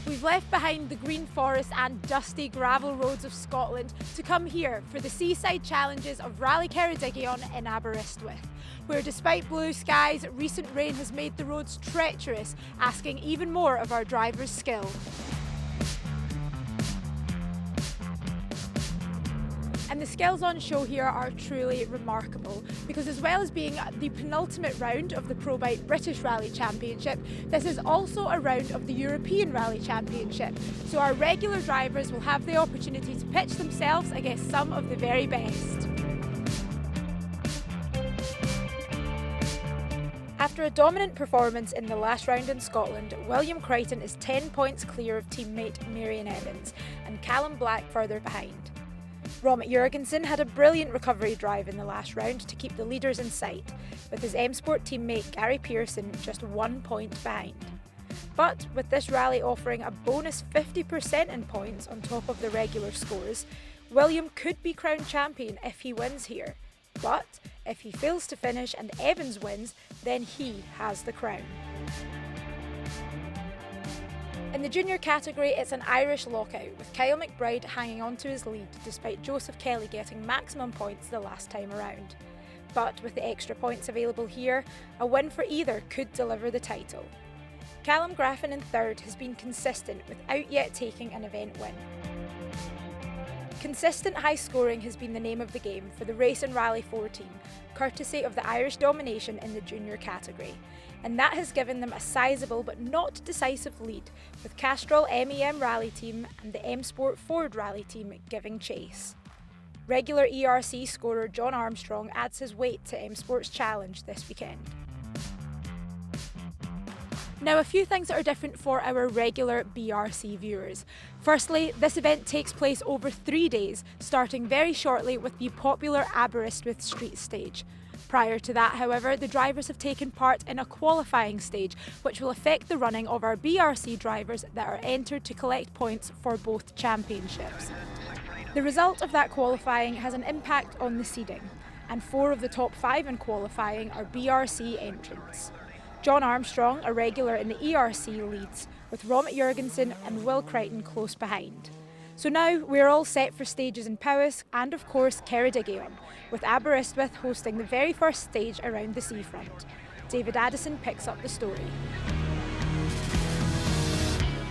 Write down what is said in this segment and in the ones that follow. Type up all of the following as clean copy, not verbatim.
We've left behind the green forest and dusty gravel roads of Scotland to come here for the seaside challenges of Rally Ceredigion in Aberystwyth, where despite blue skies, recent rain has made the roads treacherous, asking even more of our drivers' skill. And the skills on show here are truly remarkable, because as well as being the penultimate round of the Probite British Rally Championship, this is also a round of the European Rally Championship. So our regular drivers will have the opportunity to pitch themselves against some of the very best. After a dominant performance in the last round in Scotland, William Crichton is 10 points clear of teammate Marion Evans and Callum Black further behind. Manet Bach had a brilliant recovery drive in the last round to keep the leaders in sight, with his M Sport teammate Gary Pearson just 1 point behind. But with this rally offering a bonus 50% in points on top of the regular scores, William could be crowned champion if he wins here. But if he fails to finish and Evans wins, then he has the crown. In the junior category, it's an Irish lockout, with Kyle McBride hanging on to his lead despite Joseph Kelly getting maximum points the last time around. But with the extra points available here, a win for either could deliver the title. Callum Graffin in third has been consistent without yet taking an event win. Consistent high scoring has been the name of the game for the Race and Rally 4 team, courtesy of the Irish domination in the junior category. And that has given them a sizable but not decisive lead, with Castrol MEM Rally team and the M Sport Ford Rally team giving chase. Regular ERC scorer John Armstrong adds his weight to M Sport's challenge this weekend. Now, a few things that are different for our regular BRC viewers. Firstly, this event takes place over 3 days, starting very shortly with the popular Aberystwyth street stage. Prior to that, however, the drivers have taken part in a qualifying stage, which will affect the running of our BRC drivers that are entered to collect points for both championships. The result of that qualifying has an impact on the seeding, and 4 of the top 5 in qualifying are BRC entrants. John Armstrong, a regular in the ERC, leads, with Manet Bach and Will Crichton close behind. So now we're all set for stages in Powys and of course Ceredigion, with Aberystwyth hosting the very first stage around the seafront. David Addison picks up the story.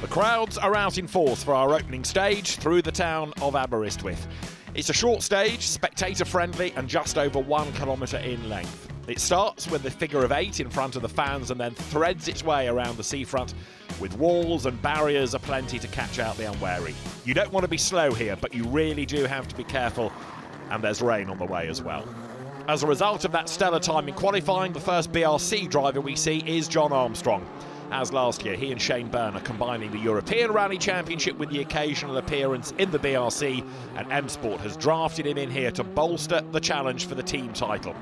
The crowds are out in force for our opening stage through the town of Aberystwyth. It's a short stage, spectator friendly and just over 1 kilometre in length. It starts with the figure of 8 in front of the fans and then threads its way around the seafront, with walls and barriers aplenty to catch out the unwary. You don't want to be slow here, but you really do have to be careful, and there's rain on the way as well. As a result of that stellar time in qualifying, the first BRC driver we see is John Armstrong. As last year, he and Shane Byrne are combining the European Rally Championship with the occasional appearance in the BRC, and M Sport has drafted him in here to bolster the challenge for the team title.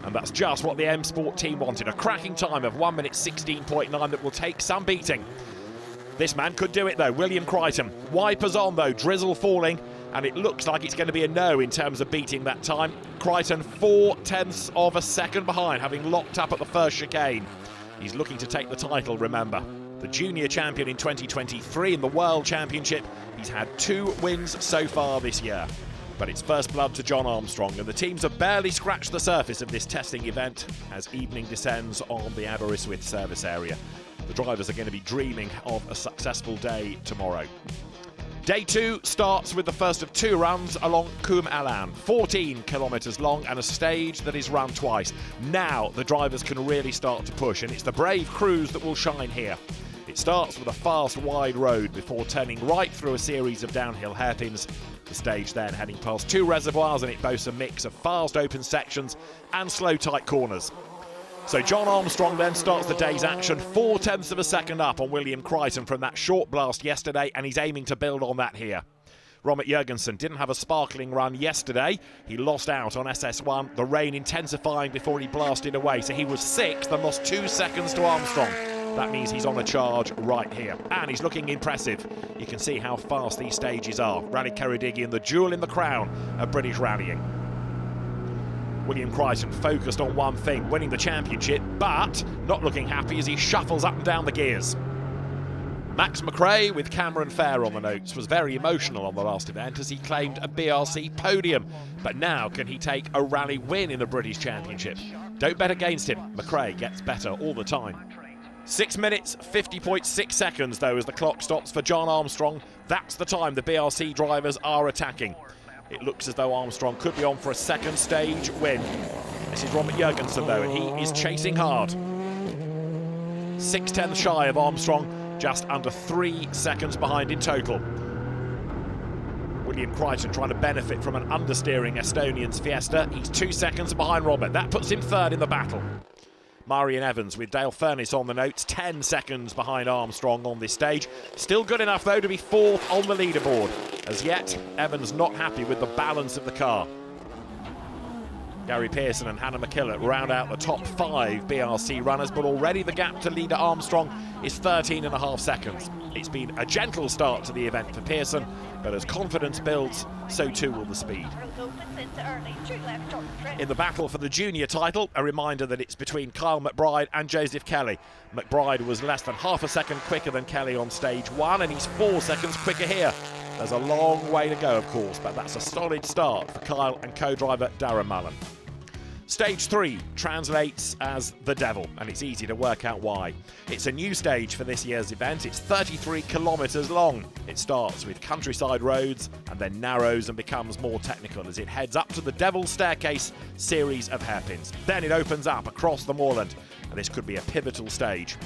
And that's just what the M Sport team wanted, a cracking time of 1 minute 16.9 that will take some beating. This man could do it though, William Crichton. Wipers on though, drizzle falling, and it looks like it's going to be a no in terms of beating that time. Crichton 0.4 of a second behind, having locked up at the first chicane. He's looking to take the title, remember. The junior champion in 2023 in the World Championship. He's had 2 wins so far this year. But it's first blood to John Armstrong, and the teams have barely scratched the surface of this testing event as evening descends on the Aberystwyth service area. The drivers are going to be dreaming of a successful day tomorrow. Day 2 starts with the first of 2 runs along Kum Alan, 14 kilometres long and a stage that is run twice. Now the drivers can really start to push, and it's the brave crews that will shine here. It starts with a fast, wide road before turning right through a series of downhill hairpins. The stage then heading past 2 reservoirs, and it boasts a mix of fast, open sections and slow, tight corners. So John Armstrong then starts the day's action, 0.4 of a second up on William Crichton from that short blast yesterday, and he's aiming to build on that here. Romet Jørgensen didn't have a sparkling run yesterday. He lost out on SS1, the rain intensifying before he blasted away. So he was 6th and lost 2 seconds to Armstrong. That means he's on a charge right here. And he's looking impressive. You can see how fast these stages are. Rally Ceredigion, the jewel in the crown of British rallying. William Crichton focused on one thing, winning the championship, but not looking happy as he shuffles up and down the gears. Max McRae, with Cameron Fair on the notes, was very emotional on the last event as he claimed a BRC podium. But now can he take a rally win in the British Championship? Don't bet against him. McRae gets better all the time. 6 minutes, 50.6 seconds, though, as the clock stops for John Armstrong. That's the time the BRC drivers are attacking. It looks as though Armstrong could be on for a second stage win. This is Romet Jørgensen, though, and he is chasing hard. 6/10 shy of Armstrong, just under 3 seconds behind in total. William Crichton trying to benefit from an understeering Estonian's Fiesta. He's 2 seconds behind Robert. That puts him 3rd in the battle. Marion Evans with Dale Furness on the notes, 10 seconds behind Armstrong on this stage. Still good enough, though, to be 4th on the leaderboard. As yet, Evans not happy with the balance of the car. Gary Pearson and Hannah McKillop round out the top 5 BRC runners, but already the gap to leader Armstrong is 13.5 seconds. It's been a gentle start to the event for Pearson, but as confidence builds, so too will the speed. In the battle for the junior title, a reminder that it's between Kyle McBride and Joseph Kelly. McBride was less than half a second quicker than Kelly on stage 1, and he's 4 seconds quicker here. There's a long way to go, of course, but that's a solid start for Kyle and co-driver Darren Mullen. Stage 3 translates as the devil, and it's easy to work out why. It's a new stage for this year's event. It's 33 kilometres long. It starts with countryside roads and then narrows and becomes more technical as it heads up to the Devil's Staircase series of hairpins. Then it opens up across the moorland, and this could be a pivotal stage.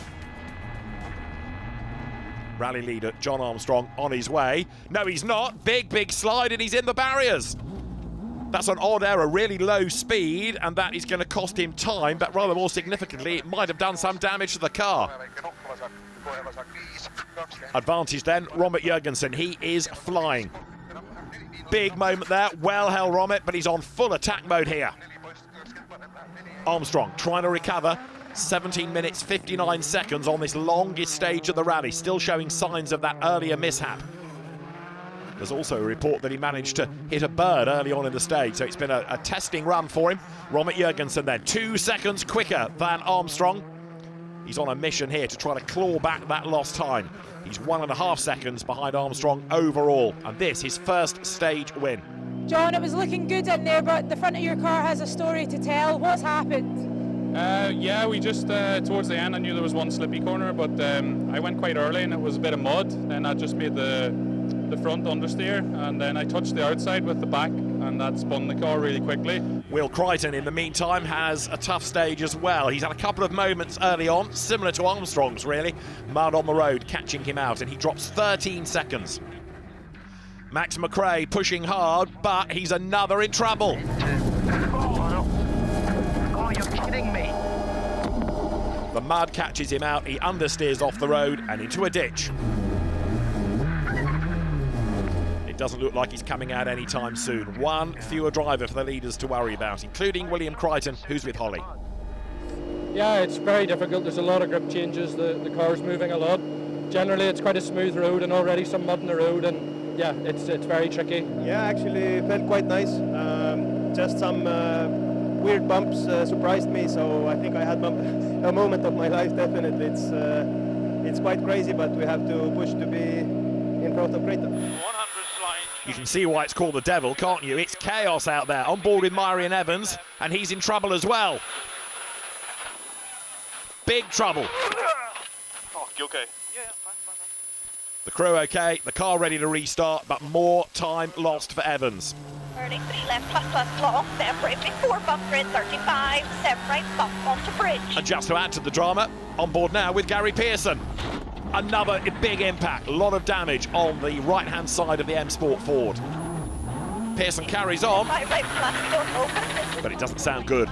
Rally leader John Armstrong on his way. No, he's not. Big slide, and he's in the barriers. That's an odd error, really low speed, and that is going to cost him time, but rather more significantly, it might have done some damage to the car. Advantage then, Romet Jørgensen, he is flying. Big moment there, well held Romet, but he's on full attack mode here. Armstrong trying to recover, 17 minutes 59 seconds on this longest stage of the rally, still showing signs of that earlier mishap. There's also a report that he managed to hit a bird early on in the stage, so it's been a testing run for him. Romet Jørgensen then 2 seconds quicker than Armstrong. He's on a mission here to try to claw back that lost time. He's 1.5 seconds behind Armstrong overall, and this his first stage win. John, it was looking good in there, but the front of your car has a story to tell. What's happened? Yeah, we just, towards the end, I knew there was one slippy corner, but I went quite early and it was a bit of mud, and that just made the front understeer, and then I touched the outside with the back, and that spun the car really quickly. Will Crichton, in the meantime, has a tough stage as well. He's had a couple of moments early on, similar to Armstrong's, really. Mud on the road catching him out, and he drops 13 seconds. Max McRae pushing hard, but he's another in trouble. Oh, you're kidding me. The mud catches him out, he understeers off the road and into a ditch. It doesn't look like he's coming out anytime soon. One fewer driver for the leaders to worry about, including William Crichton, who's with Holly. Yeah, it's very difficult. There's a lot of grip changes. The car's moving a lot. Generally, it's quite a smooth road and already some mud in the road, and yeah, it's very tricky. Yeah, actually it felt quite nice. Just some weird bumps surprised me, so I think I had a moment of my life, definitely. It's quite crazy, but we have to push to be in front of Creighton. You can see why it's called the devil, can't you? It's chaos out there, on board with Marion Evans, and he's in trouble as well. Big trouble. Oh, you okay? Yeah, fine. The crew okay, the car ready to restart, but more time lost for Evans. Early 3 left, plus long, then brake before bump grid 35, 7 right, bump onto bridge. And just to add to the drama, on board now with Gary Pearson. Another big impact, a lot of damage on the right-hand side of the M Sport Ford. Pearson carries on, Right, plus, don't open. but it doesn't sound good.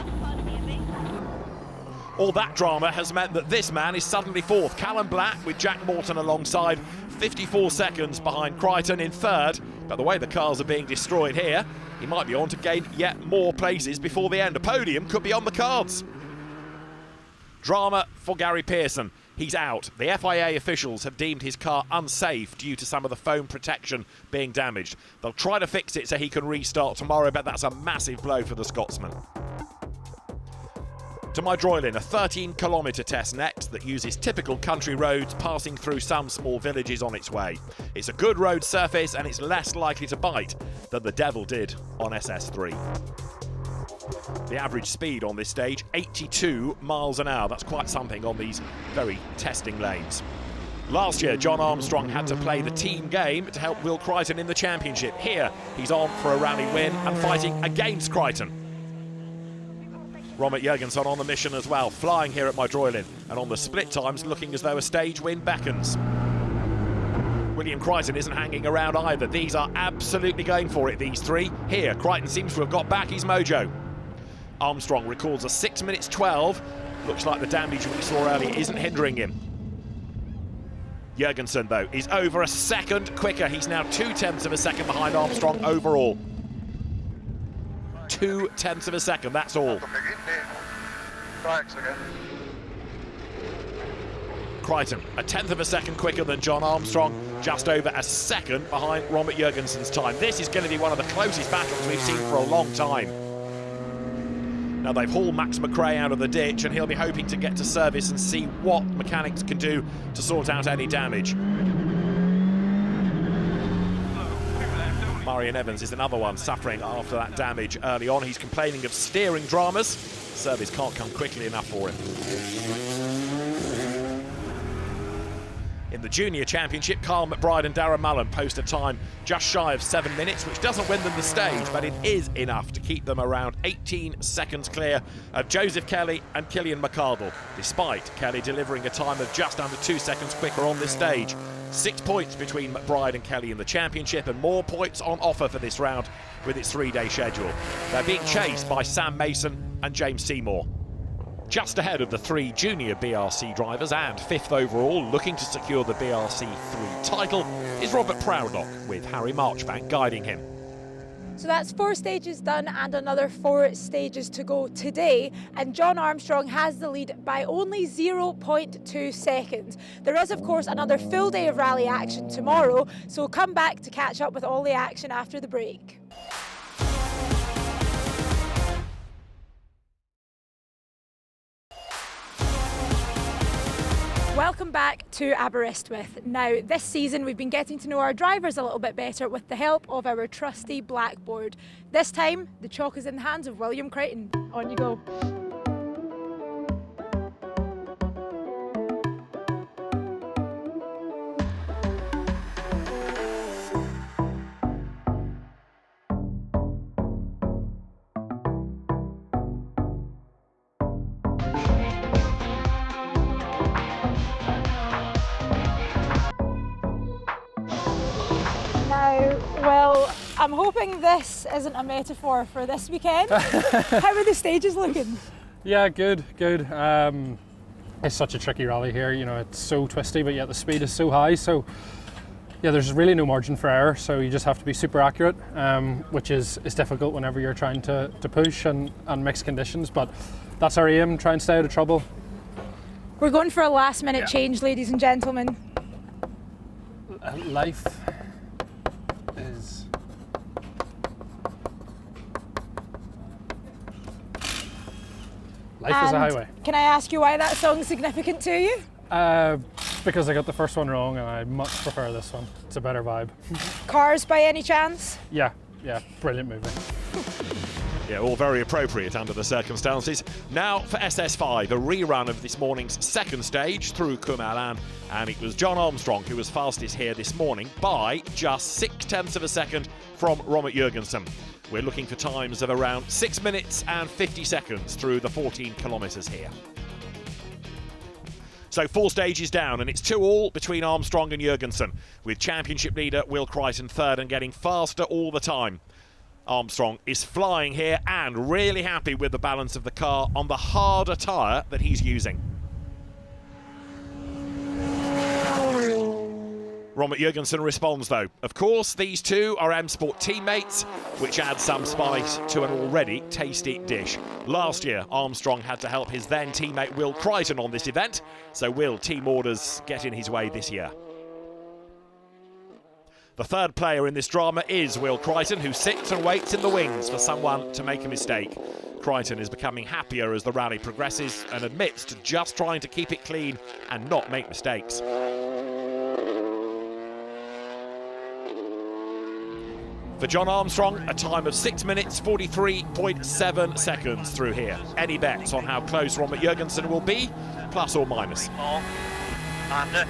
All that drama has meant that this man is suddenly fourth. Callum Black with Jack Morton alongside, 54 seconds behind Crichton in third. But the way the cars are being destroyed here, he might be on to gain yet more places before the end. A podium could be on the cards. Drama for Gary Pearson. He's out. The FIA officials have deemed his car unsafe due to some of the foam protection being damaged. They'll try to fix it so he can restart tomorrow, but that's a massive blow for the Scotsman. To my Droylin, a 13-kilometre test next that uses typical country roads passing through some small villages on its way. It's a good road surface and it's less likely to bite than the Devil did on SS3. The average speed on this stage, 82 miles an hour. That's quite something on these very testing lanes. Last year, John Armstrong had to play the team game to help Will Crichton in the championship. Here, he's on for a rally win and fighting against Crichton. Robert Jurgensen on the mission as well, flying here at my Droylin, and on the split times looking as though a stage win beckons. William Crichton isn't hanging around either. These are absolutely going for it, these three. Here, Crichton seems to have got back his mojo. Armstrong records a 6 minutes 12. Looks like the damage we saw earlier isn't hindering him. Jurgensen, though, is over a second quicker. He's now 0.2 of a second behind Armstrong overall. 0.2 of a second, that's all. Crichton, a 1/10 of a second quicker than John Armstrong, just over a second behind Robert Jurgensen's time. This is going to be one of the closest battles we've seen for a long time. Now they've hauled Max McRae out of the ditch and he'll be hoping to get to service and see what mechanics can do to sort out any damage. Marion Evans is another one suffering after that damage early on. He's complaining of steering dramas. Service can't come quickly enough for him. In the Junior Championship, Carl McBride and Darren Mullen post a time just shy of 7 minutes, which doesn't win them the stage, but it is enough to keep them around 18 seconds clear of Joseph Kelly and Killian McArdle, despite Kelly delivering a time of just under 2 seconds quicker on this stage. 6 points between McBride and Kelly in the championship, and more points on offer for this round with its 3-day schedule. They're being chased by Sam Mason and James Seymour. Just ahead of the 3 junior BRC drivers and 5th overall, looking to secure the BRC 3 title, is Robert Proudlock, with Harry Marchbank guiding him. So that's 4 stages done and another 4 stages to go today, and John Armstrong has the lead by only 0.2 seconds. There is of course another full day of rally action tomorrow, so come back to catch up with all the action after the break. Welcome back to Aberystwyth. Now, this season we've been getting to know our drivers a little bit better with the help of our trusty blackboard. This time, the chalk is in the hands of William Crichton. On you go. Well, I'm hoping this isn't a metaphor for this weekend. How are the stages looking? Yeah, good. It's such a tricky rally here, you know, it's so twisty, but yet the speed is so high, so yeah, there's really no margin for error, so you just have to be super accurate, which is difficult whenever you're trying to push and mixed conditions, but that's our aim, try and stay out of trouble. We're going for a last minute change, ladies and gentlemen. Life is... Life is a highway. Can I ask you why that song's significant to you? Because I got the first one wrong and I much prefer this one. It's a better vibe. Cars by any chance? Yeah, brilliant movie. Yeah, all very appropriate under the circumstances. Now for SS5, a rerun of this morning's second stage through Kum Alan, and it was John Armstrong who was fastest here this morning by just 0.6 of a second from Robert Jurgensen. We're looking for times of around 6 minutes and 50 seconds through the 14 kilometres here. So 4 stages down, and it's 2-2 between Armstrong and Jurgensen, with championship leader Will Crichton third and getting faster all the time. Armstrong is flying here and really happy with the balance of the car on the harder tyre that he's using. Robert Jurgensen responds though. Of course, these two are M Sport teammates, which adds some spice to an already tasty dish. Last year, Armstrong had to help his then teammate Will Crichton on this event, so will team orders get in his way this year? The third player in this drama is Will Crichton, who sits and waits in the wings for someone to make a mistake. Crichton is becoming happier as the rally progresses and admits to just trying to keep it clean and not make mistakes. For John Armstrong, a time of 6 minutes 43.7 seconds through here. Any bets on how close Robert Jurgensen will be, plus or minus? And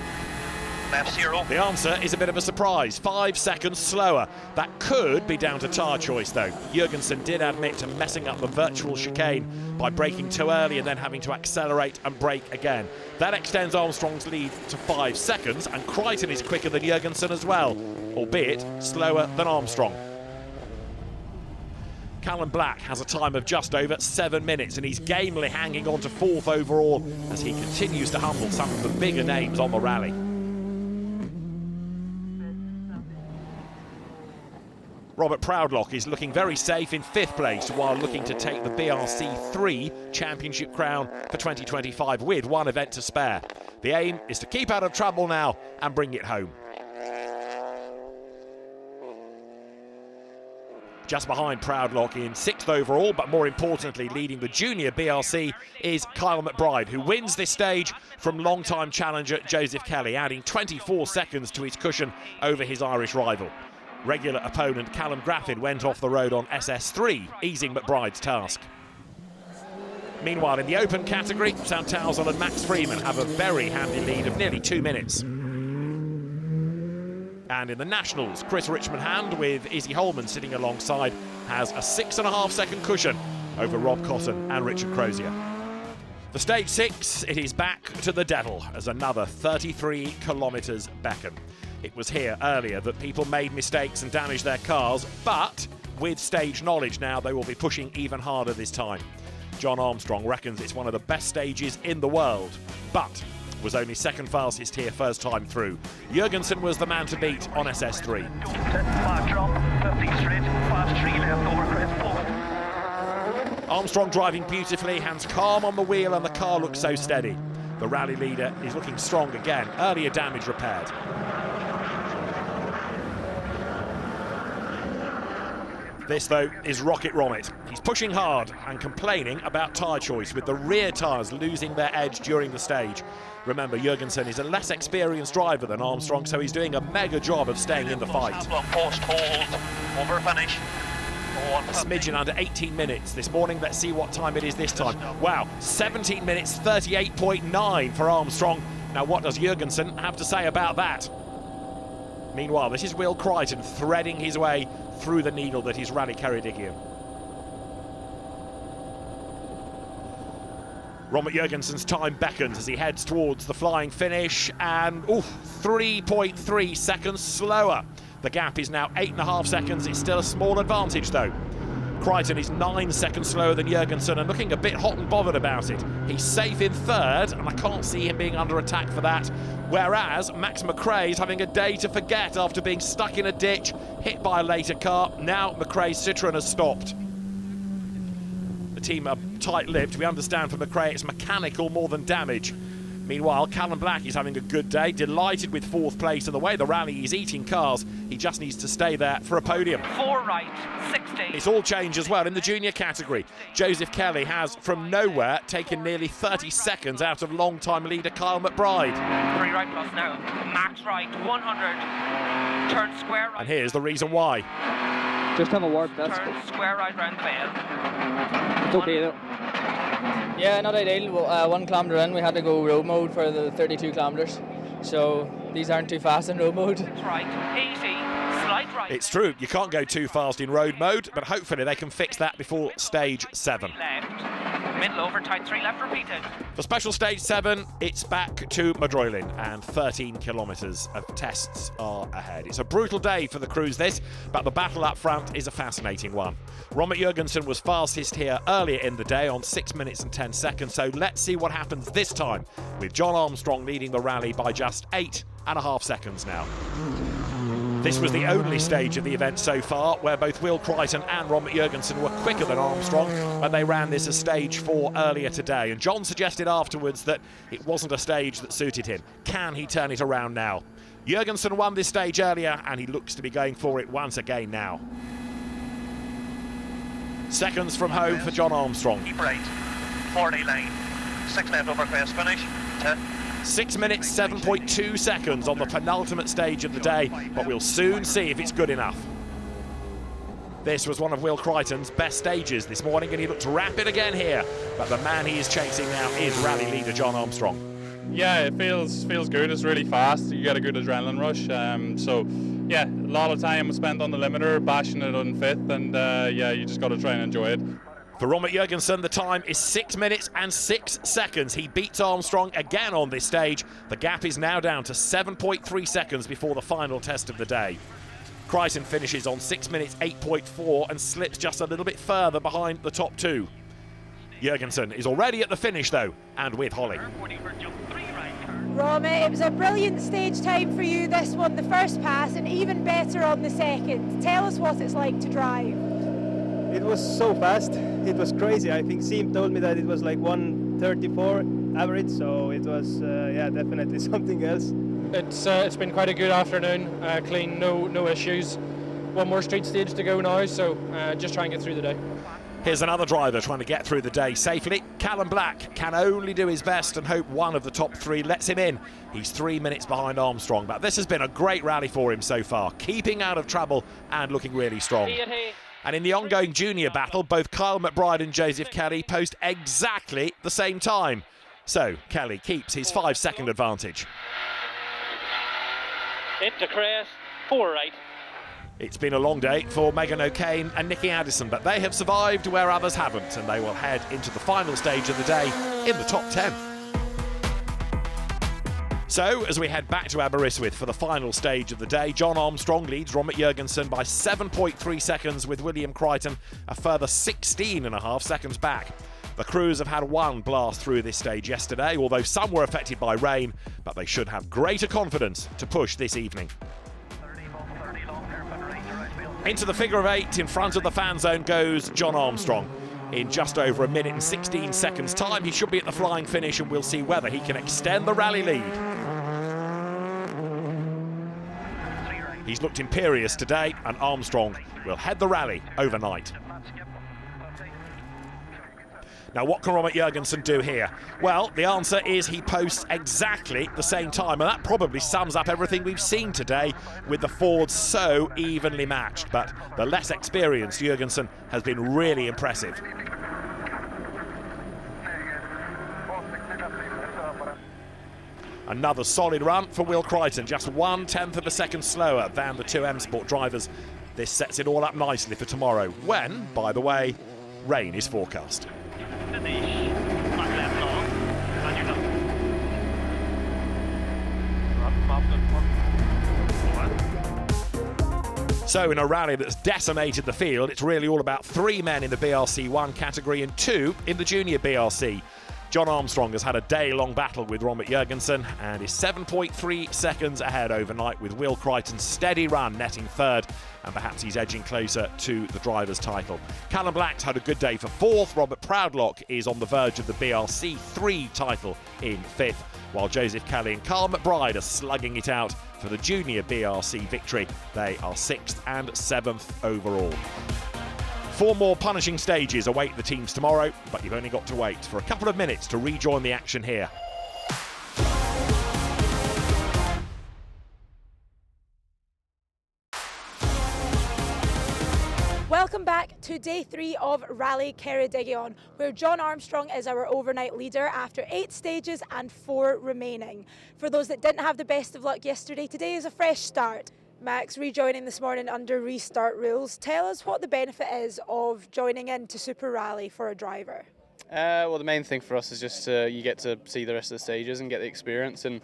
left 0. The answer is a bit of a surprise, 5 seconds slower. That could be down to tyre choice though. Jurgensen did admit to messing up the virtual chicane by braking too early and then having to accelerate and brake again. That extends Armstrong's lead to 5 seconds, and Crichton is quicker than Jurgensen as well, albeit slower than Armstrong. Callum Black has a time of just over 7 minutes, and he's gamely hanging on to 4th overall as he continues to humble some of the bigger names on the rally. Robert Proudlock is looking very safe in 5th place while looking to take the BRC 3 Championship crown for 2025 with one event to spare. The aim is to keep out of trouble now and bring it home. Just behind Proudlock in 6th overall, but more importantly leading the junior BRC, is Kyle McBride, who wins this stage from long-time challenger Joseph Kelly, adding 24 seconds to his cushion over his Irish rival. Regular opponent Callum Graffin went off the road on SS3, easing McBride's task. Meanwhile, in the open category, Sam Towsell and Max Freeman have a very handy lead of nearly 2 minutes. And in the Nationals, Chris Richmond-Hand, with Izzy Holman sitting alongside, has a 6.5 second cushion over Rob Cotton and Richard Crozier. For stage 6, it is back to the devil as another 33 kilometres beckon. It was here earlier that people made mistakes and damaged their cars, but with stage knowledge now, they will be pushing even harder this time. John Armstrong reckons it's one of the best stages in the world, but was only second fastest here first time through. Jurgensen was the man to beat on SS3. Flat drop, 50 straight, fast 3 left over crest 4. Armstrong driving beautifully, hands calm on the wheel, and the car looks so steady. The rally leader is looking strong again, earlier damage repaired. This, though, is Rocket Romit. He's pushing hard and complaining about tyre choice, with the rear tyres losing their edge during the stage. Remember, Jurgensen is a less experienced driver than Armstrong, so he's doing a mega job of staying in the fight. Post hold, over finish. A smidgen under 18 minutes this morning. Let's see what time it is this time. Wow, 17 minutes 38.9 for Armstrong. Now, what does Jurgensen have to say about that? Meanwhile, this is Will Crichton threading his way through the needle that is Rally Ceredigion. Robert Jurgensen's time beckons as he heads towards the flying finish, and 3.3 seconds slower. The gap is now 8.5 seconds. It's still a small advantage though. Crichton is 9 seconds slower than Jurgensen and looking a bit hot and bothered about it. He's safe in 3rd, and I can't see him being under attack for that. Whereas Max McRae is having a day to forget after being stuck in a ditch, hit by a later car. Now McRae's Citroën has stopped. The team are tight-lipped. We understand for McRae it's mechanical more than damage. Meanwhile, Callum Black is having a good day, delighted with 4th place, and the way the rally is eating cars, he just needs to stay there for a podium. 4 right, 60. It's all changed as well in the junior category. Joseph Kelly has, from nowhere, taken nearly 30 seconds out of long-time leader Kyle McBride. 3 right plus now, max right, 100, turn square right. And here's the reason why. Just have a word, that's Turn square right round the bend. it's okay though. Yeah, not ideal. 1 kilometre in, we had to go road mode for the 32 kilometres. So these aren't too fast in road mode. That's right, 80, slight right. It's true, you can't go too fast in road mode, but hopefully they can fix that before stage 7. Left, middle over, tight 3 left, repeat it. For special stage 7, it's back to Madocin, and 13 kilometres of tests are ahead. It's a brutal day for the crews this, but the battle up front is a fascinating one. Robert Jurgensen was fastest here earlier in the day on 6 minutes and 10 seconds, so let's see what happens this time, with John Armstrong leading the rally by just 8.5 seconds now. This was the only stage of the event so far where both Will Crichton and Robert Jurgensen were quicker than Armstrong, and they ran this as stage 4 earlier today. And John suggested afterwards that it wasn't a stage that suited him. Can he turn it around now? Jurgensen won this stage earlier, and he looks to be going for it once again now. Seconds from home for John Armstrong. Keep right, 40 line, 6 left over crest finish, 10. 6 minutes, 7.2 seconds on the penultimate stage of the day, but we'll soon see if it's good enough. This was one of Will Crichton's best stages this morning, and he looked rapid again here, but the man he is chasing now is rally leader John Armstrong. Yeah, it feels good. It's really fast. You get a good adrenaline rush. So yeah, a lot of time was spent on the limiter, bashing it on 5th, and yeah, you just got to try and enjoy it. For Robert Jurgensen, the time is 6 minutes and 6 seconds. He beats Armstrong again on this stage. The gap is now down to 7.3 seconds before the final test of the day. Crichton finishes on 6 minutes 8.4 and slips just a little bit further behind the top two. Jurgensen is already at the finish though, and with Holly. Romy, it was a brilliant stage time for you, this one, the first pass, and even better on the second. Tell us what it's like to drive. It was so fast, it was crazy. I think Seam told me that it was like 1:34 average, so it was yeah, definitely something else. It's been quite a good afternoon, clean, no issues. One more street stage to go now, so just try and get through the day. Here's another driver trying to get through the day safely. Callum Black can only do his best and hope one of the top 3 lets him in. He's 3 minutes behind Armstrong, but this has been a great rally for him so far, keeping out of trouble and looking really strong. And in the ongoing junior battle, both Kyle McBride and Joseph Kelly post exactly the same time. So Kelly keeps his 5-second advantage. Into crest, 4 right. It's been a long day for Megan O'Kane and Nikki Addison, but they have survived where others haven't, and they will head into the final stage of the day in the top 10. So, as we head back to Aberystwyth for the final stage of the day, John Armstrong leads Robert Jurgensen by 7.3 seconds, with William Crichton a further 16.5 seconds back. The crews have had one blast through this stage yesterday, although some were affected by rain, but they should have greater confidence to push this evening. Into the figure of 8 in front of the fan zone goes John Armstrong. In just over 1 minute and 16 seconds time, he should be at the flying finish, and we'll see whether he can extend the rally lead. He's looked imperious today, and Armstrong will head the rally overnight. Now, what can Robert Jurgensen do here? Well, the answer is he posts exactly the same time, and that probably sums up everything we've seen today, with the Fords so evenly matched. But the less experienced Jurgensen has been really impressive. Another solid run for Will Crichton, just 1/10 of a second slower than the two M Sport drivers. This sets it all up nicely for tomorrow, when, by the way, rain is forecast. So in a rally that's decimated the field, it's really all about 3 men in the BRC 1 category and 2 in the junior BRC. John Armstrong has had a day-long battle with Robert Jurgensen and is 7.3 seconds ahead overnight, with Will Crichton's steady run netting 3rd, and perhaps he's edging closer to the driver's title. Callum Black's had a good day for 4th. Robert Proudlock is on the verge of the BRC 3 title in 5th, while Joseph Kelly and Kyle McBride are slugging it out for the junior BRC victory. They are 6th and 7th overall. 4 more punishing stages await the teams tomorrow, but you've only got to wait for a couple of minutes to rejoin the action here. Welcome back to day 3 of Rally Ceredigion, where John Armstrong is our overnight leader after 8 stages and 4 remaining. For those that didn't have the best of luck yesterday, today is a fresh start. Max, rejoining this morning under restart rules. Tell us what the benefit is of joining into Super Rally for a driver. Well, the main thing for us is just you get to see the rest of the stages and get the experience. And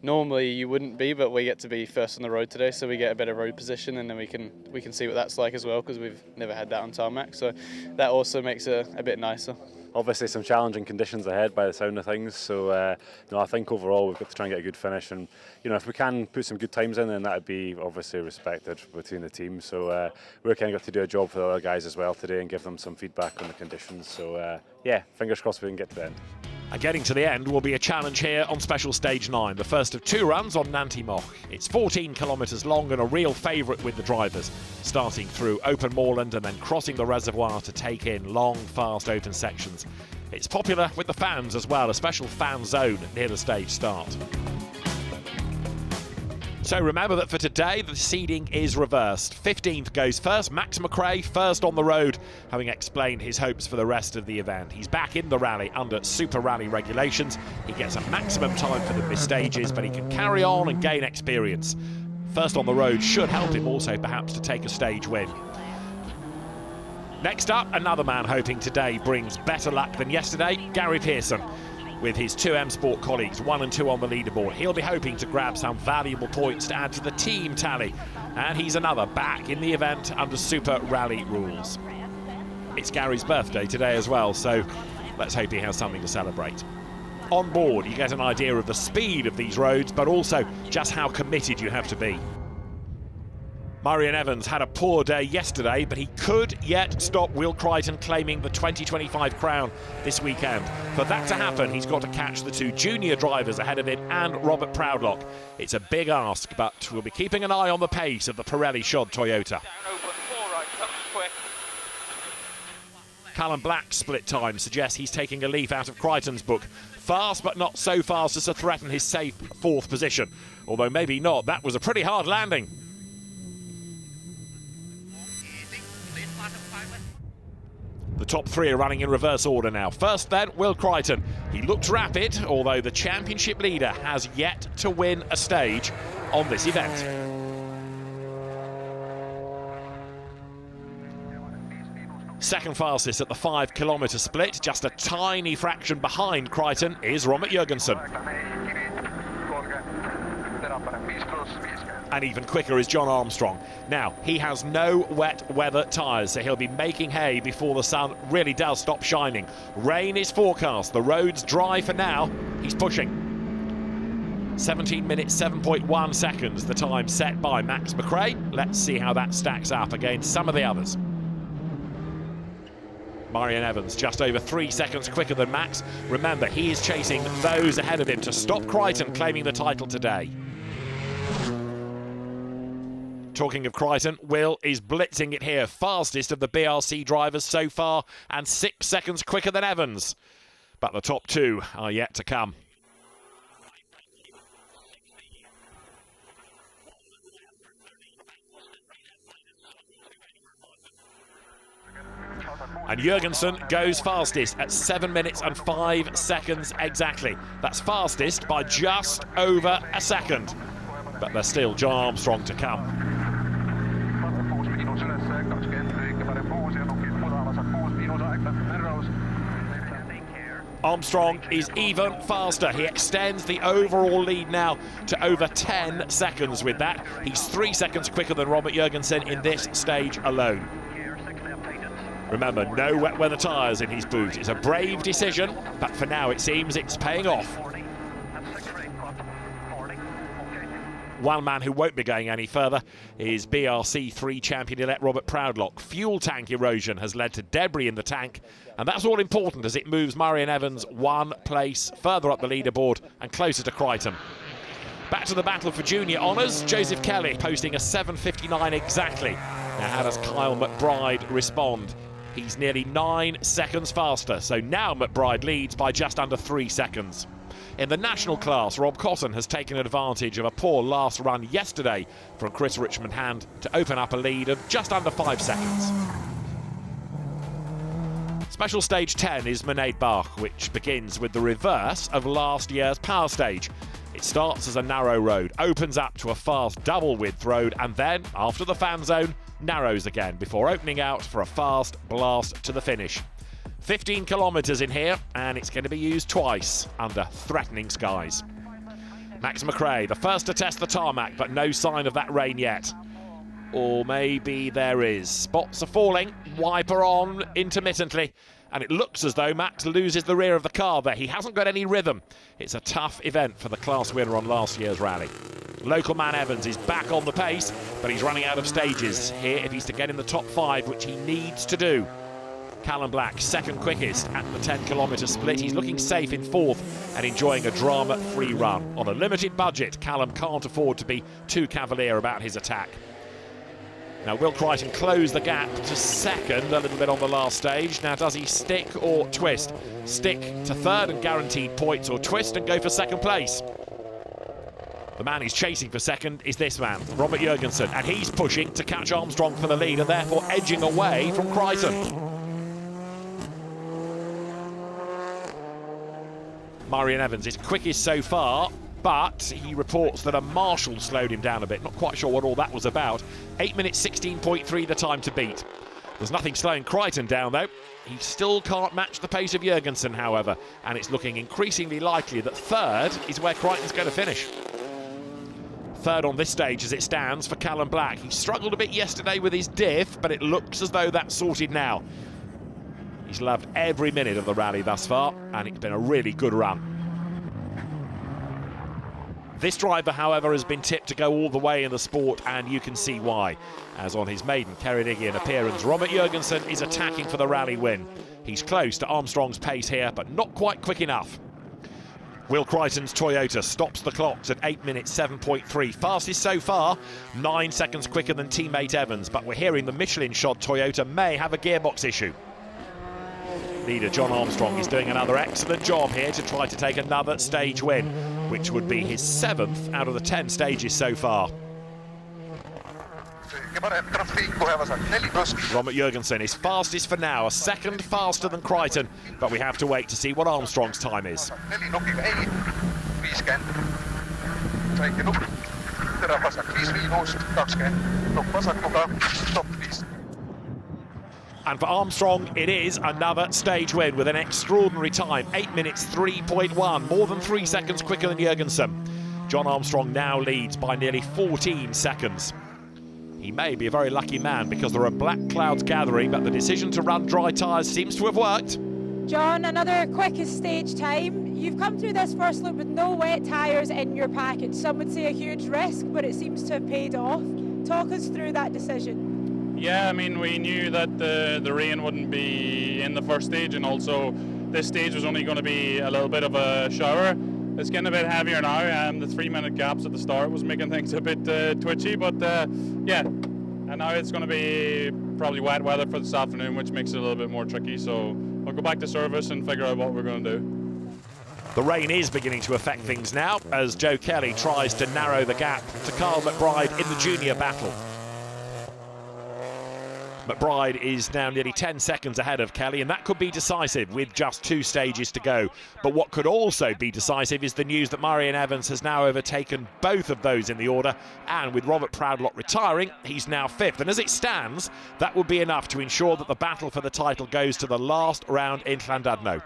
normally you wouldn't be, but we get to be first on the road today, so we get a better road position, and then we can see what that's like as well, because we've never had that on tarmac. So that also makes it a bit nicer. Obviously some challenging conditions ahead by the sound of things, so no, I think overall we've got to try and get a good finish, and if we can put some good times in, then that would be obviously respected between the teams. So we're kind of got to do a job for the other guys as well today and give them some feedback on the conditions. So yeah, fingers crossed we can get to the end. And getting to the end will be a challenge here on Special Stage 9, the first of 2 runs on Nanty Mock. It's 14 kilometres long and a real favourite with the drivers, starting through open moorland and then crossing the reservoir to take in long, fast open sections. It's popular with the fans as well, a special fan zone near the stage start. So remember that for today, the seeding is reversed. 15th goes first, Max McRae first on the road, having explained his hopes for the rest of the event. He's back in the rally under Super Rally regulations. He gets a maximum time for the missed stages, but he can carry on and gain experience. First on the road should help him also perhaps to take a stage win. Next up, another man hoping today brings better luck than yesterday, Gary Pearson. With his 2M Sport colleagues 1 and 2 on the leaderboard, he'll be hoping to grab some valuable points to add to the team tally. And he's another back in the event under Super Rally rules. It's Gary's birthday today as well, so let's hope he has something to celebrate. On board, you get an idea of the speed of these roads, but also just how committed you have to be. Marion Evans had a poor day yesterday, but he could yet stop Will Crichton claiming the 2025 crown this weekend. For that to happen, he's got to catch the 2 junior drivers ahead of him and Robert Proudlock. It's a big ask, but we'll be keeping an eye on the pace of the Pirelli shod Toyota. Callum Black's split time suggests he's taking a leaf out of Crichton's book. Fast, but not so fast as to threaten his safe 4th position. Although maybe not, that was a pretty hard landing. The top 3 are running in reverse order now. First then, Will Crichton. He looked rapid, although the championship leader has yet to win a stage on this event. Second fastest at the 5 kilometre split, just a tiny fraction behind Crichton, is Robert Jurgensen. And even quicker is John Armstrong. Now, he has no wet weather tyres, so he'll be making hay before the sun really does stop shining. Rain is forecast, the road's dry for now. He's pushing. 17 minutes, 7.1 seconds, the time set by Max McRae. Let's see how that stacks up against some of the others. Marion Evans just over 3 seconds quicker than Max. Remember, he is chasing those ahead of him to stop Crichton claiming the title today. Talking of Crichton, Will is blitzing it here, fastest of the BRC drivers so far and 6 seconds quicker than Evans. But the top 2 are yet to come. And Jurgensen goes fastest at 7 minutes and 5 seconds exactly. That's fastest by just over a second. But there's still John Armstrong to come. Armstrong is even faster. He extends the overall lead now to over 10 seconds with that. He's 3 seconds quicker than Robert Jurgensen in this stage alone. Remember, no wet weather tyres in his boot. It's a brave decision, but for now it seems it's paying off. One man who won't be going any further is BRC 3 champion-elect Robert Proudlock. Fuel tank erosion has led to debris in the tank, and that's all important as it moves Marion Evans 1 place further up the leaderboard and closer to Crichton. Back to the battle for junior honours, Joseph Kelly posting a 7:59 exactly. Now how does Kyle McBride respond? He's nearly 9 seconds faster, so now McBride leads by just under 3 seconds. In the national class, Rob Cotton has taken advantage of a poor last run yesterday from Chris Richmond Hand to open up a lead of just under 5 seconds. Special stage 10 is Manet Bach, which begins with the reverse of last year's power stage. It starts as a narrow road, opens up to a fast double-width road, and then, after the fan zone, narrows again before opening out for a fast blast to the finish. 15 kilometres in here, and it's going to be used twice under threatening skies. Max McRae, the first to test the tarmac, but no sign of that rain yet. Or maybe there is. Spots are falling, wiper on intermittently, and it looks as though Max loses the rear of the car there. He hasn't got any rhythm. It's a tough event for the class winner on last year's rally. Local man Evans is back on the pace, but he's running out of stages here if he's to get in the top 5, which he needs to do. Callum Black, second quickest at the 10-kilometre split. He's looking safe in 4th and enjoying a drama-free run. On a limited budget, Callum can't afford to be too cavalier about his attack. Now, Will Crichton closed the gap to 2nd a little bit on the last stage. Now, does he stick or twist? Stick to 3rd and guaranteed points, or twist and go for 2nd place? The man he's chasing for 2nd is this man, Robert Jurgensen, and he's pushing to catch Armstrong for the lead and therefore edging away from Crichton. Marion Evans is quickest so far, but he reports that a marshal slowed him down a bit. Not quite sure what all that was about. 8 minutes 16.3 the time to beat. There's nothing slowing Crichton down though. He still can't match the pace of Jurgensen, however, and it's looking increasingly likely that 3rd is where Crichton's going to finish. 3rd on this stage as it stands for Callum Black. He struggled a bit yesterday with his diff, but it looks as though that's sorted now. He's loved every minute of the rally thus far, and it's been a really good run. This driver, however, has been tipped to go all the way in the sport, and you can see why. As on his maiden Ceredigion appearance, Robert Jurgensen is attacking for the rally win. He's close to Armstrong's pace here, but not quite quick enough. Will Crichton's Toyota stops the clocks at 8 minutes 7.3. Fastest so far, 9 seconds quicker than teammate Evans, but we're hearing the Michelin-shod Toyota may have a gearbox issue. Leader John Armstrong is doing another excellent job here to try to take another stage win, which would be his 7th out of the 10 stages so far. Robert Jurgensen is fastest for now, a 2nd faster than Crichton, but we have to wait to see what Armstrong's time is. And for Armstrong, it is another stage win with an extraordinary time, 8 minutes 3.1, more than 3 seconds quicker than Jurgensen. John Armstrong now leads by nearly 14 seconds. He may be a very lucky man because there are black clouds gathering, but the decision to run dry tyres seems to have worked. John, another quickest stage time. You've come through this first loop with no wet tyres in your package. Some would say a huge risk, but it seems to have paid off. Talk us through that decision. Yeah, I mean, we knew that the rain wouldn't be in the first stage, and also this stage was only going to be a little bit of a shower. It's getting a bit heavier now, and the 3-minute gaps at the start was making things a bit twitchy, but yeah, and now it's going to be probably wet weather for this afternoon, which makes it a little bit more tricky, so we'll go back to service and figure out what we're going to do. The rain is beginning to affect things now as Joe Kelly tries to narrow the gap to Carl McBride in the junior battle. McBride is now nearly 10 seconds ahead of Kelly, and that could be decisive with just 2 stages to go. But what could also be decisive is the news that Marion Evans has now overtaken both of those in the order, and with Robert Proudlot retiring, he's now 5th. And as it stands, that will be enough to ensure that the battle for the title goes to the last round in Llandudno.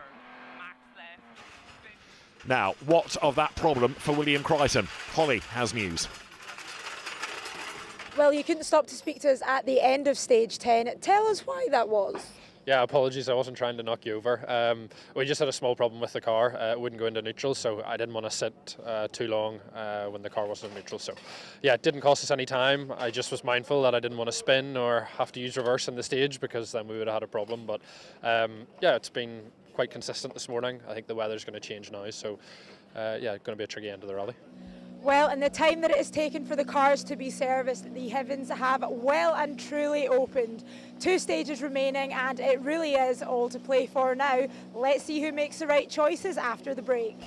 Now, what of that problem for William Crichton? Holly has news. Well, you couldn't stop to speak to us at the end of stage 10. Tell us why that was. Yeah, apologies, I wasn't trying to knock you over. We just had a small problem with the car. It wouldn't go into neutral, so I didn't want to sit too long when the car wasn't in neutral. So yeah, it didn't cost us any time. I just was mindful that I didn't want to spin or have to use reverse in the stage, because then we would have had a problem. But yeah, it's been quite consistent this morning. I think the weather's going to change now, so yeah, going to be a tricky end of the rally. Well, in the time that it has taken for the cars to be serviced, the heavens have well and truly opened. 2 stages remaining, and it really is all to play for now. Let's see who makes the right choices after the break.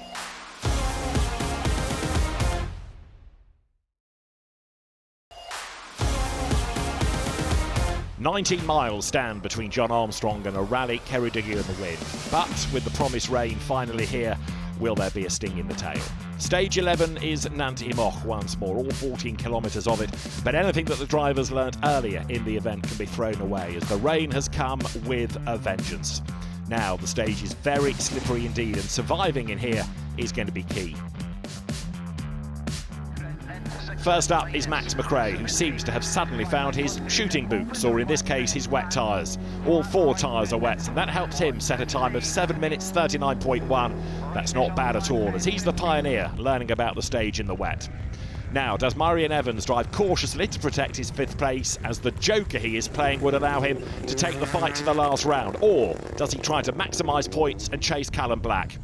"19 miles stand between John Armstrong and a Rally Ceredigion in the win. But with the promised rain finally here, will there be a sting in the tail? Stage 11 is Nanty Mock once more, all 14 kilometres of it, but anything that the drivers learnt earlier in the event can be thrown away as the rain has come with a vengeance. Now the stage is very slippery indeed, and surviving in here is going to be key. First up is Max McRae, who seems to have suddenly found his shooting boots, or in this case his wet tyres. All 4 tyres are wet, and that helps him set a time of 7 minutes 39.1. That's not bad at all, as he's the pioneer learning about the stage in the wet. Now, does Marian Evans drive cautiously to protect his 5th place, as the joker he is playing would allow him to take the fight to the last round, or does he try to maximise points and chase Callum Black?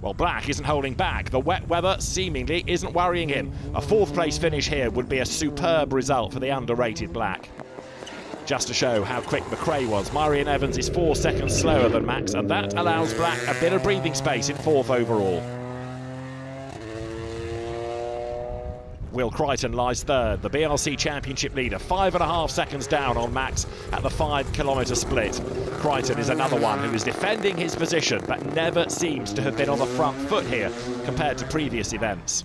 Well, Black isn't holding back. The wet weather seemingly isn't worrying him. A 4th place finish here would be a superb result for the underrated Black. Just to show how quick McRae was, Marian Evans is 4 seconds slower than Max, and that allows Black a bit of breathing space in 4th overall. Will Crichton lies 3rd, the BRC Championship leader, 5.5 seconds down on Max at the 5-kilometre split. Crichton is another one who is defending his position, but never seems to have been on the front foot here compared to previous events.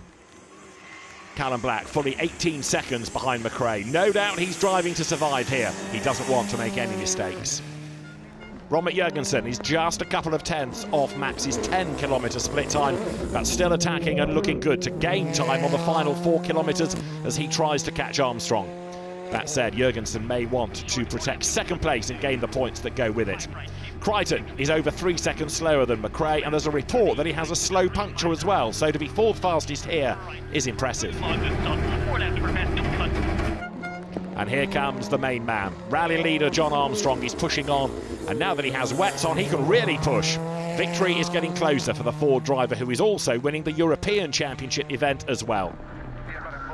Callum Black fully 18 seconds behind McRae. No doubt he's driving to survive here. He doesn't want to make any mistakes. Robert Jurgensen is just a couple of tenths off Max's 10-kilometre split time, but still attacking and looking good to gain time on the final 4 kilometres as he tries to catch Armstrong. That said, Jurgensen may want to protect 2nd place and gain the points that go with it. Crichton is over 3 seconds slower than McRae, and there's a report that he has a slow puncture as well, so to be 4th fastest here is impressive. And here comes the main man. Rally leader John Armstrong is pushing on, and now that he has wets on, he can really push. Victory is getting closer for the Ford driver, who is also winning the European Championship event as well.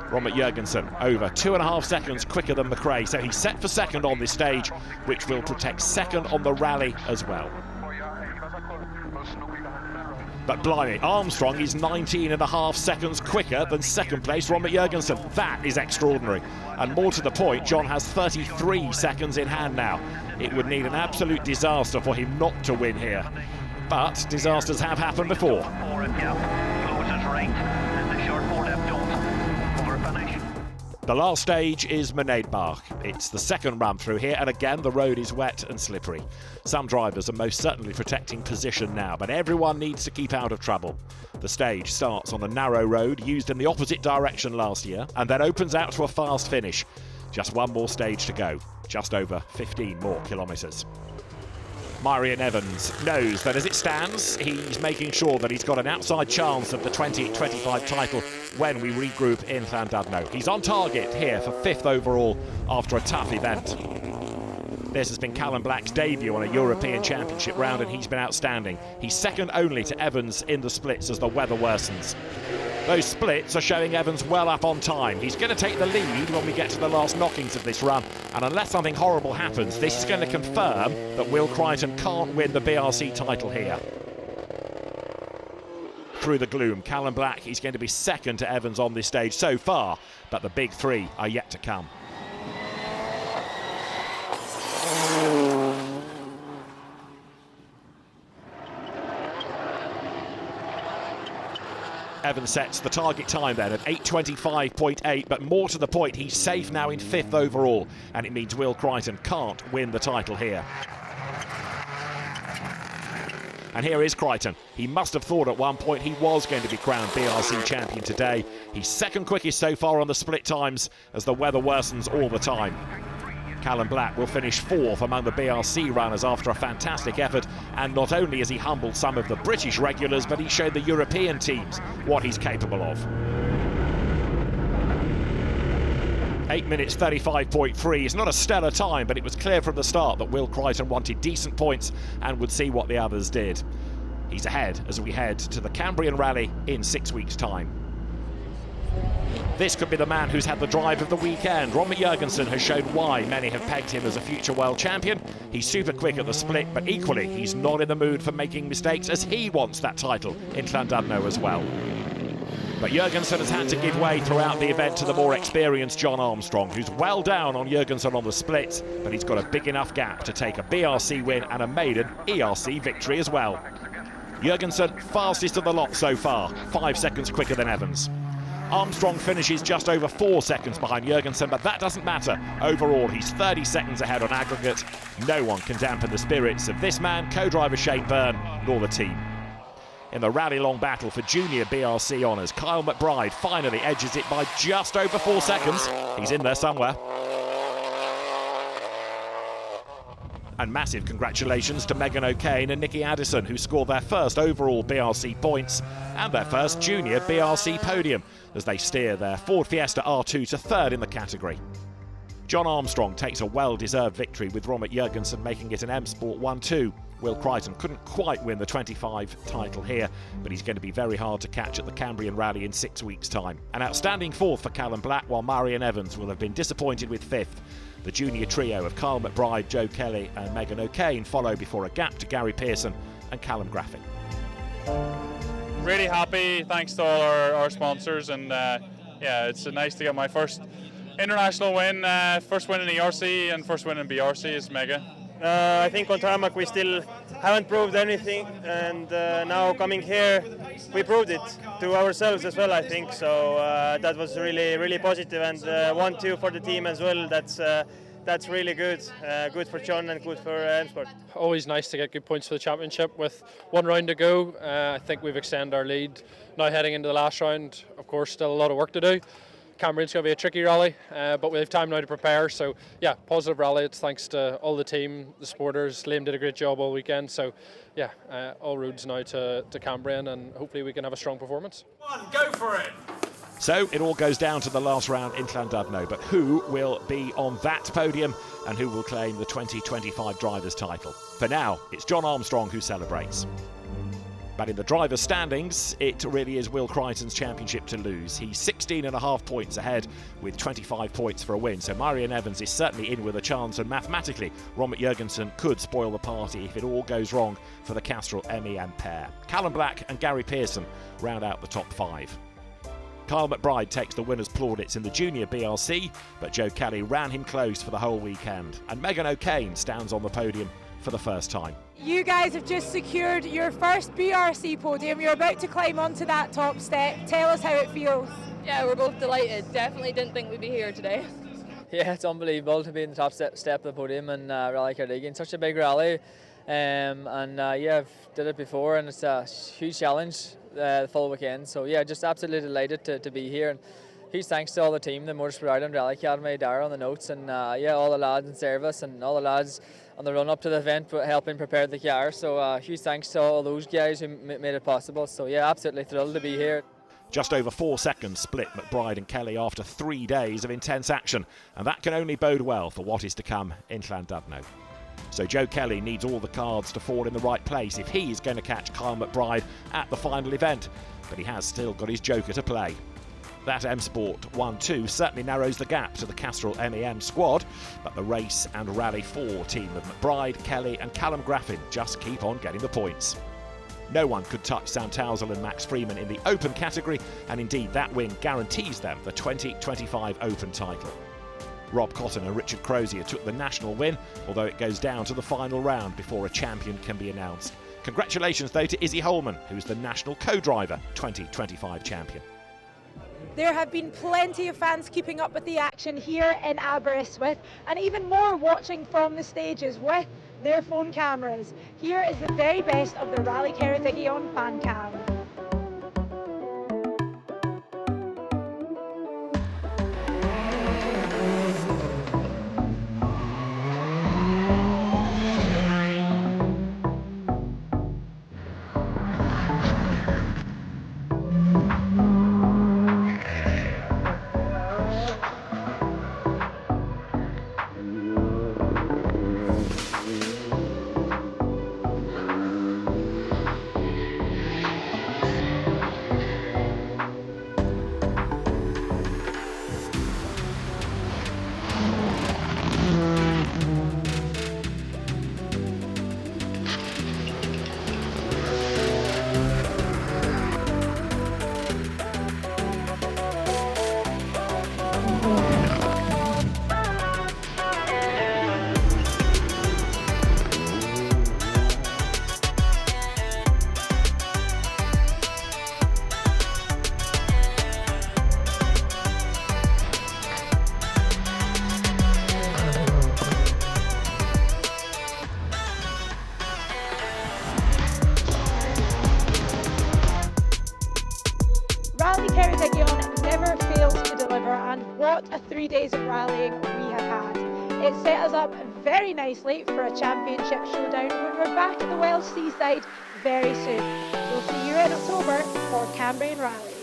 Robert Jurgensen over 2.5 seconds quicker than McRae, so he's set for 2nd on this stage, which will protect 2nd on the rally as well. But blimey, Armstrong is 19.5 seconds quicker than 2nd place Robert Jurgensen. That is extraordinary. And more to the point, John has 33 seconds in hand now. It would need an absolute disaster for him not to win here. But disasters have happened before. The last stage is Manet Bach. It's the 2nd run through here, and again the road is wet and slippery. Some drivers are most certainly protecting position now, but everyone needs to keep out of trouble. The stage starts on a narrow road used in the opposite direction last year, and then opens out to a fast finish. Just one more stage to go, just over 15 more kilometres. Marian Evans knows that as it stands, he's making sure that he's got an outside chance of the 2025 title when we regroup in Llandudno. He's on target here for 5th overall after a tough event. This has been Callum Black's debut on a European Championship round, and he's been outstanding. He's 2nd only to Evans in the splits as the weather worsens. Those splits are showing Evans well up on time. He's going to take the lead when we get to the last knockings of this run, and unless something horrible happens, this is going to confirm that Will Crichton can't win the BRC title here. Through the gloom, Callum Black is going to be 2nd to Evans on this stage so far, but the big 3 are yet to come. Evans sets the target time then at 8:25.8, but more to the point, he's safe now in 5th overall, and it means Will Crichton can't win the title here. And here is Crichton. He must have thought at one point he was going to be crowned BRC champion today. He's 2nd quickest so far on the split times as the weather worsens all the time. Callum Black will finish 4th among the BRC runners after a fantastic effort, and not only has he humbled some of the British regulars, but he showed the European teams what he's capable of. 8 minutes 35.3 is not a stellar time, but it was clear from the start that Will Crichton wanted decent points and would see what the others did. He's ahead as we head to the Cambrian Rally in 6 weeks' time. This could be the man who's had the drive of the weekend. Robert Jurgensen has shown why many have pegged him as a future world champion. He's super quick at the split, but equally he's not in the mood for making mistakes, as he wants that title in Llandudno as well. But Jurgensen has had to give way throughout the event to the more experienced John Armstrong, who's well down on Jurgensen on the splits, but he's got a big enough gap to take a BRC win and a maiden ERC victory as well. Jurgensen fastest of the lot so far, 5 seconds quicker than Evans. Armstrong finishes just over 4 seconds behind Jurgensen, but that doesn't matter. Overall, he's 30 seconds ahead on aggregate. No one can dampen the spirits of this man, co-driver Shane Byrne, nor the team. In the rally-long battle for junior BRC honours, Kyle McBride finally edges it by just over 4 seconds. He's in there somewhere. And massive congratulations to Megan O'Kane and Nikki Addison, who scored their first overall BRC points and their first junior BRC podium as they steer their Ford Fiesta R2 to third in the category. John Armstrong takes a well-deserved victory, with Robert Jurgensen making it an M Sport 1-2. Will Crichton couldn't quite win the 25 title here, but he's going to be very hard to catch at the Cambrian Rally in 6 weeks' time. An outstanding fourth for Callum Black, while Marion Evans will have been disappointed with fifth. The junior trio of Kyle McBride, Joe Kelly and Megan O'Kane follow before a gap to Gary Pearson and Callum Graffin. Really happy, thanks to all our sponsors, and yeah, it's nice to get my first international win, first win in ERC and first win in BRC. Is mega. I think on tarmac we still haven't proved anything, and now coming here we proved it to ourselves as well, I think. So that was really positive, and 1-2 for the team as well. That's really good. Good for John and good for M-Sport. Always nice to get good points for the championship. With 1 round to go, I think we've extended our lead. Now heading into the last round, of course, still a lot of work to do. Cambrian's going to be a tricky rally, but we have time now to prepare. So yeah, positive rally. It's thanks to all the team, the supporters. Liam did a great job all weekend. So yeah, all roads now to Cambrian, and hopefully we can have a strong performance. Go for it! So it all goes down to the last round in Llandudno, but who will be on that podium and who will claim the 2025 drivers' title? For now, it's John Armstrong who celebrates. But in the drivers' standings, it really is Will Crichton's championship to lose. He's 16.5 points ahead with 25 points for a win, so Marion Evans is certainly in with a chance, and mathematically, Robert Jurgensen could spoil the party if it all goes wrong for the Castrol MEM pair. Callum Black and Gary Pearson round out the top 5. Kyle McBride takes the winner's plaudits in the junior BRC, but Joe Kelly ran him close for the whole weekend. And Megan O'Kane stands on the podium for the first time. You guys have just secured your first BRC podium. You're about to climb onto that top step. Tell us how it feels. Yeah, we're both delighted. Definitely didn't think we'd be here today. Yeah, it's unbelievable to be in the top step of the podium in Rally Ceredigion. Such a big rally, and yeah, I've did it before, and it's a huge challenge the full weekend. So yeah, just absolutely delighted to be here. And huge thanks to all the team, the Motorsport Ireland Rally Academy, Dara on the notes, and yeah, all the lads in service and all the lads on the run up to the event helping prepare the car. So huge thanks to all those guys who made it possible. So yeah, absolutely thrilled to be here. Just over 4 seconds split McBride and Kelly after 3 days of intense action, and that can only bode well for what is to come in Llandudno. So Joe Kelly needs all the cards to fall in the right place if he's going to catch Kyle McBride at the final event, but he has still got his joker to play. That M Sport 1-2 certainly narrows the gap to the Castrol MEM squad, but the Race and Rally 4 team of McBride, Kelly and Callum Graffin just keep on getting the points. No one could touch Sam Tousell and Max Freeman in the Open category, and indeed that win guarantees them the 2025 Open title. Rob Cotton and Richard Crozier took the national win, although it goes down to the final round before a champion can be announced. Congratulations though to Izzy Holman, who's the national co-driver 2025 champion. There have been plenty of fans keeping up with the action here in Aberystwyth, and even more watching from the stages with their phone cameras. Here is the very best of the Rally Ceredigion FanCam. rallying we have had. It set us up very nicely for a championship showdown when we're back at the Welsh seaside very soon. We'll see you in October for Cambrian Rally.